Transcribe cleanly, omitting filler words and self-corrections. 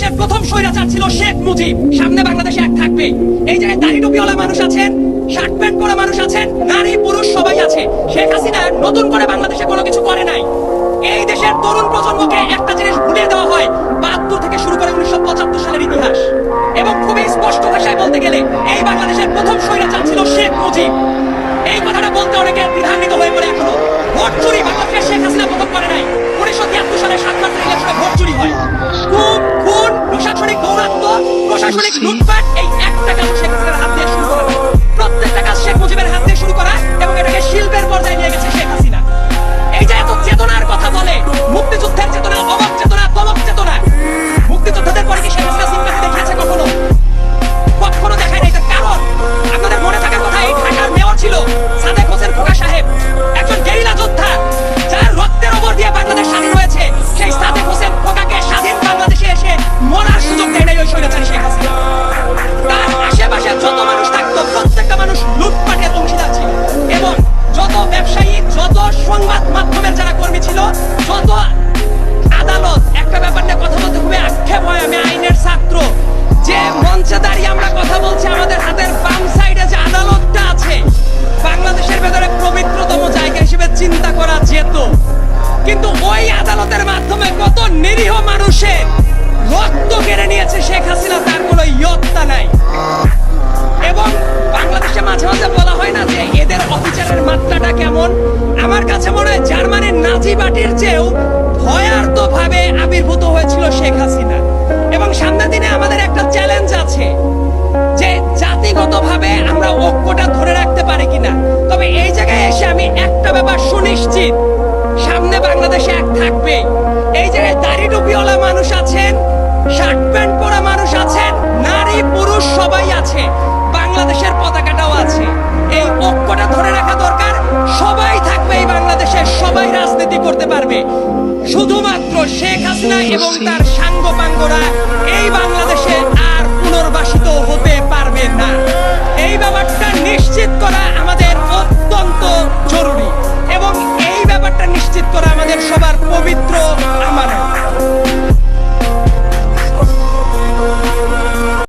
বাংলাদেশের প্রথম স্বৈরাচার ছিল শেখ মুজিব। সামনে বাংলাদেশে এক থাকবে। এই জায়গায় দাড়ি টুপিওয়ালা মানুষ আছেন, শার্ট প্যান্ট পরা মানুষ আছেন, নারী পুরুষ সবাই আছে। শেখ হাসিনা নতুন করে বাংলাদেশে কোনো কিছু করে নাই। এই দেশের তরুণ প্রজন্মকে একটা জিনিস ভুলিয়ে দেওয়া হয় ৭২ থেকে শুরু করে ১৯৭৫ সালের ইতিহাস। এবং খুবই স্পষ্ট ভাষায় বলতে গেলে এই বাংলাদেশের প্রথম স্বৈরাচার ছিল শেখ মুজিব। এই কথাটা বলতে অনেকে দ্বিধান্বিত হয়ে পড়ে এখনো। ভোট চুরি বাংলাদেশের শেখ হাসিনা প্রথম করে নাই। ১৯৭৩ সালে ৭ মার্চ ইলেকশনে ভোট চুরি হয়। খুন, প্রশাসনিক দৌরাত্ম্য, প্রশাসনিক লুটপাট, এই একটা কাজ শেখ হাসিনার হাত দিয়ে শুরু করা হয়। প্রত্যেকটা কাজ শেখ মুজিবের হাত দিয়ে শুরু করা এবং এটাকে শিল্পের পর্যায়ে নিয়ে গেছে শেখ হাসিনা। এই যে এত চেতনার কথা বলে, মুক্তিযুদ্ধের চেতনা, অমক চেতনা, তমক চেতনা, মুক্তিযোদ্ধাদের পরে কি শেখ হাসিনা সিম্পাথি দেখিয়েছে কখনো? কখনো দেখায় না। এটার কারণ আপনাদের মনে থাকার কথা, এই ঢাকার মেয়র ছিল সাদেক হোসেন খোকা সাহেব, একজন গেরিলা যোদ্ধা যার রক্তের ওপর দিয়ে বাংলাদেশ স্বাধীন হয়েছে। সেই সাদেক হোসেন খোকাকে স্বাধীন বাংলাদেশে এসে মরার সুযোগ দেয় নাই ওই স্বৈরাচারী শেখ হাসিনা। তার আশেপাশে যত মানুষ থাকতো প্রত্যেকটা মানুষ লুটপাটের অংশীদার ছিল। এবং যত ব্যবসায়ী, যত সংবাদ মাধ্যমের যারা কর্মী ছিল, যত আদালত, একটা ব্যাপার নিয়ে কথা বলতে খুবই আক্ষেপ হয়। আমি আইনের ছাত্র, যে মঞ্চে দাঁড়িয়ে আমরা কথা বলছি, আমাদের হাতের বাম সাইডে যে আদালতটা আছে, বাংলাদেশের ভেতরে পবিত্রতম জায়গা হিসেবে চিন্তা করা যেত। কিন্তু ওই আদালতের মাধ্যমে কত নিরীহ মানুষের রক্ত কেড়ে নিয়েছে শেখ হাসিনা, তার কোনো ইয়ত্তা নাই। এবং বাংলাদেশে মাঝে মাঝে বলা হয় না যে এদের অফিসারের মাত্রাটা কেমন? আমার কাছে মনে হয় জার্মানির নাজি পার্টির চেয়েও ভয়ার্ত ভাবে আবির্ভূত হয়েছিল শেখ হাসিনা। এবং সামনের দিনে আমাদের একটা চ্যালেঞ্জ আছে যে জাতিগতভাবে আমরা ঐক্যটা ধরে রাখতে পারি কিনা। তবে এই জায়গায় এসে আমি একটা ব্যাপার সুনিশ্চিত, সামনে বাংলাদেশে এক থাকবে। এই জায়গায় দাড়ি টুপিওয়ালা মানুষ আছেন, শার্ট প্যান্ট পরা মানুষ আছেন, নারী পুরুষ সবাই আছে, বাংলাদেশের পতাকাটাও আছে। এই ঐক্যটা ধরে রাখা দরকার। সবাই থাকবে এই বাংলাদেশে, সবাই রাজনীতি করতে পারবে। শুধুমাত্র শেখ হাসিনা এবং তার সাঙ্গপাঙ্গরা